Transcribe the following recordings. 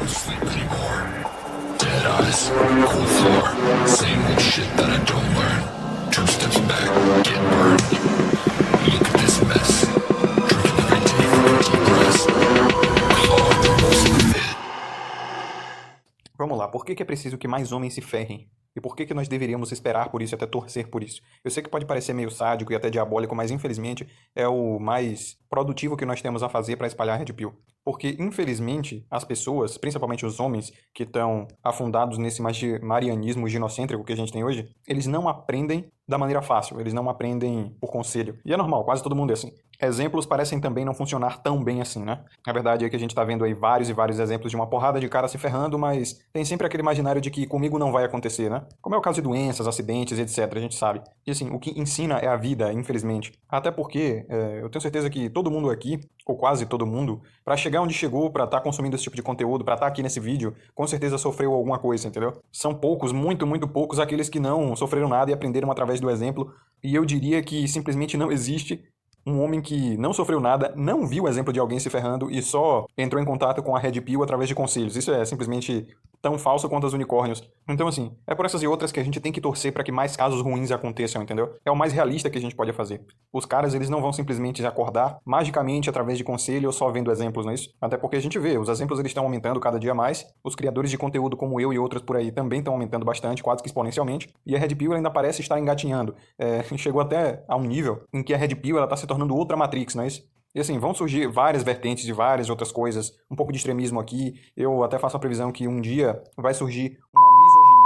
sleep anymore. Dead eyes, cold floor, same old shit that I don't learn. 2 steps back, get burned. Look at this mess. Drinking every day from a deep breath. Clog the most of it. Vamos lá, por que é preciso que mais homens se ferrem? E por que nós deveríamos esperar por isso e até torcer por isso? Eu sei que pode parecer meio sádico e até diabólico, mas infelizmente é o mais produtivo que nós temos a fazer para espalhar Red Pill. Porque, infelizmente, as pessoas, principalmente os homens que estão afundados nesse marianismo ginocêntrico que a gente tem hoje, eles não aprendem da maneira fácil, eles não aprendem por conselho. E é normal, quase todo mundo é assim. Exemplos parecem também não funcionar tão bem assim, né? A verdade é que a gente tá vendo aí vários e vários exemplos de uma porrada de cara se ferrando, mas tem sempre aquele imaginário de que comigo não vai acontecer, né? Como é o caso de doenças, acidentes, etc, a gente sabe. E assim, o que ensina é a vida, infelizmente. Até porque eu tenho certeza que todo mundo aqui, ou quase todo mundo, pra chegar onde chegou, pra estar consumindo esse tipo de conteúdo, pra estar aqui nesse vídeo, com certeza sofreu alguma coisa, entendeu? São poucos, muito, muito poucos aqueles que não sofreram nada e aprenderam através do exemplo. E eu diria que simplesmente não existe um homem que não sofreu nada, não viu o exemplo de alguém se ferrando e só entrou em contato com a Red Pill através de conselhos. Isso é simplesmente tão falso quanto os unicórnios. Então, assim, é por essas e outras que a gente tem que torcer para que mais casos ruins aconteçam, entendeu? É o mais realista que a gente pode fazer. Os caras, eles não vão simplesmente acordar magicamente através de conselho ou só vendo exemplos, não é isso? Até porque a gente vê, os exemplos eles estão aumentando cada dia mais, os criadores de conteúdo como eu e outros por aí também estão aumentando bastante, quase que exponencialmente, e a Red Pill ainda parece estar engatinhando. Chegou até a um nível em que a Red Pill ela está se tornando outra Matrix, não é isso? E assim, vão surgir várias vertentes de várias outras coisas, um pouco de extremismo aqui. Eu até faço a previsão que um dia vai surgir uma misoginia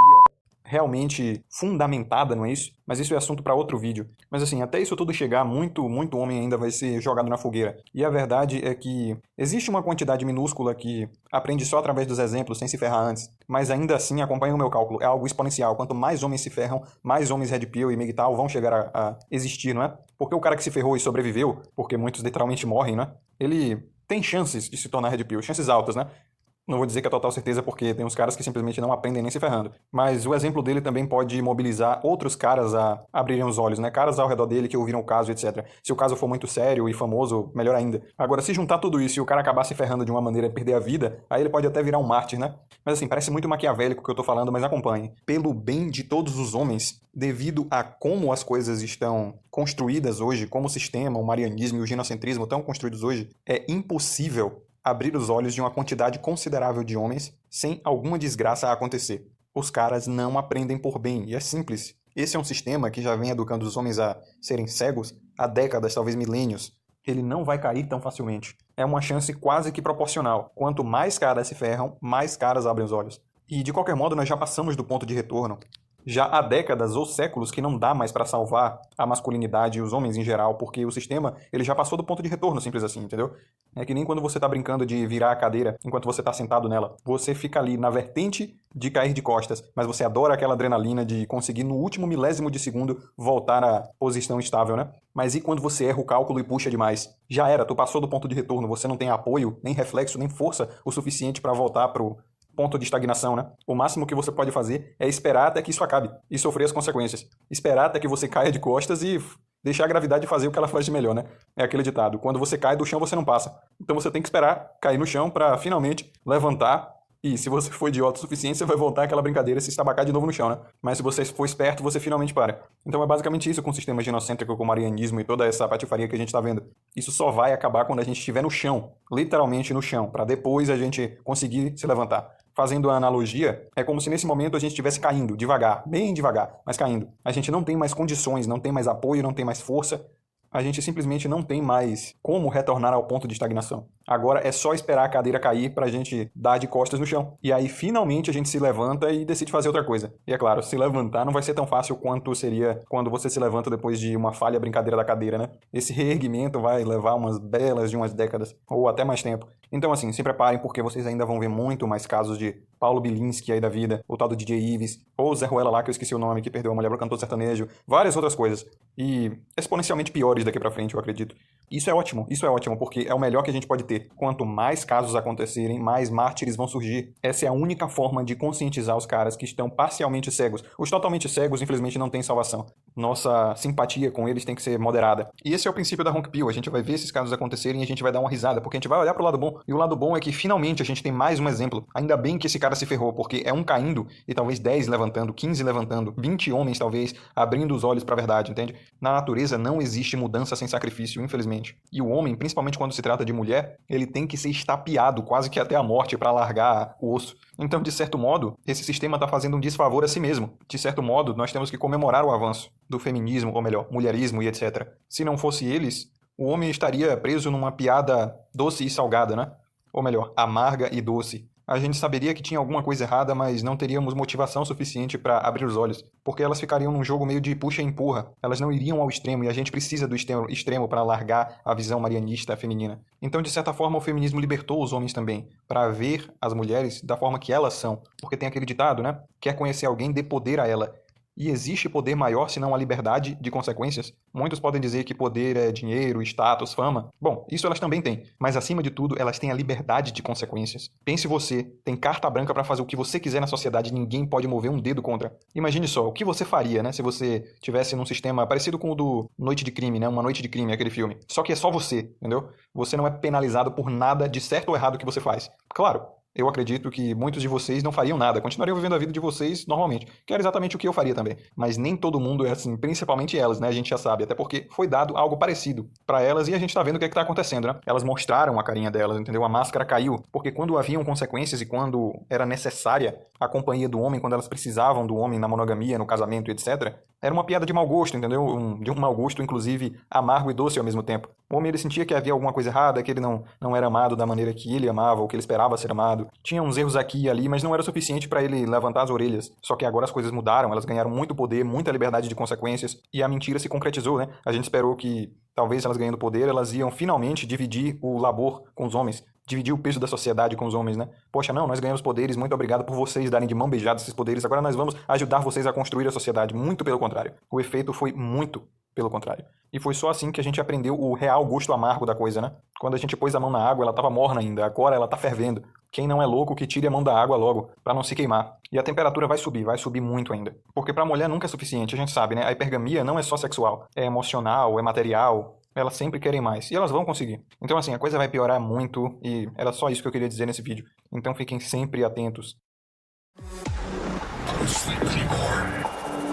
realmente fundamentada, não é isso? Mas isso é assunto para outro vídeo. Mas assim, até isso tudo chegar, muito homem ainda vai ser jogado na fogueira. E a verdade é que existe uma quantidade minúscula que aprende só através dos exemplos, sem se ferrar antes. Mas ainda assim, acompanha o meu cálculo, é algo exponencial. Quanto mais homens se ferram, mais homens Red Pill e MGTOW vão chegar a existir, não é? Porque o cara que se ferrou e sobreviveu, porque muitos literalmente morrem, né? Ele tem chances de se tornar Red Pill, chances altas, né? Não vou dizer que é total certeza, porque tem uns caras que simplesmente não aprendem nem se ferrando. Mas o exemplo dele também pode mobilizar outros caras a abrirem os olhos, né? Caras ao redor dele que ouviram o caso, etc. Se o caso for muito sério e famoso, melhor ainda. Agora, se juntar tudo isso e o cara acabar se ferrando de uma maneira e perder a vida, aí ele pode até virar um mártir, né? Mas assim, parece muito maquiavélico o que eu tô falando, mas acompanhe. Pelo bem de todos os homens, devido a como as coisas estão construídas hoje, como o sistema, o marianismo e o ginocentrismo estão construídos hoje, é impossível abrir os olhos de uma quantidade considerável de homens sem alguma desgraça a acontecer. Os caras não aprendem por bem, e é simples. Esse é um sistema que já vem educando os homens a serem cegos há décadas, talvez milênios. Ele não vai cair tão facilmente. É uma chance quase que proporcional. Quanto mais caras se ferram, mais caras abrem os olhos. E de qualquer modo, nós já passamos do ponto de retorno. Já há décadas ou séculos que não dá mais para salvar a masculinidade e os homens em geral, porque o sistema ele já passou do ponto de retorno, simples assim, entendeu? É que nem quando você tá brincando de virar a cadeira enquanto você tá sentado nela. Você fica ali na vertente de cair de costas, mas você adora aquela adrenalina de conseguir no último milésimo de segundo voltar à posição estável, né? Mas e quando você erra o cálculo e puxa demais? Já era, tu passou do ponto de retorno, você não tem apoio, nem reflexo, nem força o suficiente para voltar pro ponto de estagnação, né? O máximo que você pode fazer é esperar até que isso acabe e sofrer as consequências. Esperar até que você caia de costas e deixar a gravidade fazer o que ela faz de melhor, né? É aquele ditado, quando você cai do chão você não passa. Então você tem que esperar cair no chão para finalmente levantar e se você for idiota o suficiente, você vai voltar àquela brincadeira e se estabacar de novo no chão, né? Mas se você for esperto, você finalmente para. Então é basicamente isso com o sistema ginocêntrico, com o marianismo e toda essa patifaria que a gente tá vendo. Isso só vai acabar quando a gente estiver no chão, literalmente no chão, para depois a gente conseguir se levantar. Fazendo a analogia, é como se nesse momento a gente estivesse caindo, devagar, bem devagar, mas caindo. A gente não tem mais condições, não tem mais apoio, não tem mais força. A gente simplesmente não tem mais como retornar ao ponto de estagnação. Agora é só esperar a cadeira cair pra gente dar de costas no chão. E aí finalmente a gente se levanta e decide fazer outra coisa. E é claro, se levantar não vai ser tão fácil quanto seria quando você se levanta depois de uma falha brincadeira da cadeira, né? Esse reerguimento vai levar umas belas de umas décadas, ou até mais tempo. Então assim, se preparem porque vocês ainda vão ver muito mais casos de Paulo Bilinski aí da vida, o tal do DJ Ives, ou o Zé Ruela lá, que eu esqueci o nome, que perdeu a mulher pro cantor sertanejo, várias outras coisas. E exponencialmente piores daqui pra frente, eu acredito. Isso é ótimo, porque é o melhor que a gente pode ter. Quanto mais casos acontecerem, mais mártires vão surgir. Essa é a única forma de conscientizar os caras que estão parcialmente cegos. Os totalmente cegos, infelizmente, não têm salvação. nossa simpatia com eles tem que ser moderada. E esse é o princípio da Honk Pill. A gente vai ver esses casos acontecerem e a gente vai dar uma risada, porque a gente vai olhar pro lado bom. E o lado bom é que finalmente a gente tem mais um exemplo. Ainda bem que esse cara se ferrou, porque é um caindo e talvez 10 levantando, 15 levantando, 20 homens talvez abrindo os olhos pra verdade, entende? Na natureza não existe mudança sem sacrifício, infelizmente. E o homem, principalmente quando se trata de mulher, ele tem que ser estapeado quase que até a morte pra largar o osso. Então, de certo modo, esse sistema está fazendo um desfavor a si mesmo. De certo modo, nós temos que comemorar o avanço do feminismo, ou melhor, mulherismo e etc. Se não fosse eles, o homem estaria preso numa piada doce e salgada, né? Ou melhor, amarga e doce. A gente saberia que tinha alguma coisa errada, mas não teríamos motivação suficiente para abrir os olhos, porque elas ficariam num jogo meio de puxa e empurra. Elas não iriam ao extremo, e a gente precisa do extremo para largar a visão marianista feminina. Então, de certa forma, o feminismo libertou os homens também, para ver as mulheres da forma que elas são. Porque tem aquele ditado, né? Quer conhecer alguém, dê poder a ela. E existe poder maior senão a liberdade de consequências? Muitos podem dizer que poder é dinheiro, status, fama. Bom, isso elas também têm. Mas acima de tudo, elas têm a liberdade de consequências. Pense você, tem carta branca para fazer o que você quiser na sociedade e ninguém pode mover um dedo contra. Imagine só, o que você faria, né? Se você tivesse num sistema parecido com o do Noite de Crime, né? Uma Noite de Crime, aquele filme. Só que é só você, entendeu? Você não é penalizado por nada de certo ou errado que você faz. Claro, eu acredito que muitos de vocês não fariam nada, continuariam vivendo a vida de vocês normalmente, que era exatamente o que eu faria também. Mas nem todo mundo é assim, principalmente elas, né? A gente já sabe, até porque foi dado algo parecido para elas e a gente tá vendo o que é que tá acontecendo, né? Elas mostraram a carinha delas, entendeu? A máscara caiu, porque quando haviam consequências e quando era necessária a companhia do homem, quando elas precisavam do homem na monogamia, no casamento, etc., era uma piada de mau gosto, entendeu? De um mau gosto, inclusive, amargo e doce ao mesmo tempo. O homem, ele sentia que havia alguma coisa errada, que ele não era amado da maneira que ele amava, ou que ele esperava ser amado. Tinha uns erros aqui e ali, mas não era suficiente para ele levantar as orelhas. Só que agora as coisas mudaram, elas ganharam muito poder, muita liberdade de consequências, e a mentira se concretizou, né? A gente esperou que, talvez elas ganhando poder, elas iam finalmente dividir o labor com os homens. Dividir o peso da sociedade com os homens, né? Poxa, não, nós ganhamos poderes, muito obrigado por vocês darem de mão beijada esses poderes, agora nós vamos ajudar vocês a construir a sociedade. Muito pelo contrário. O efeito foi muito pelo contrário. E foi só assim que a gente aprendeu o real gosto amargo da coisa, né? Quando a gente pôs a mão na água, ela estava morna ainda, agora ela está fervendo. Quem não é louco, que tire a mão da água logo, para não se queimar. E a temperatura vai subir muito ainda. Porque para a mulher nunca é suficiente, a gente sabe, né? A hipergamia não é só sexual, é emocional, é material. Elas sempre querem mais, e elas vão conseguir. Então assim, a coisa vai piorar muito, e era só isso que eu queria dizer nesse vídeo. Então fiquem sempre atentos. I don't sleep anymore.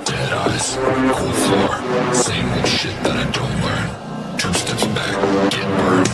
Dead eyes, cold floor, same old shit that I don't learn. Two steps back, get burned.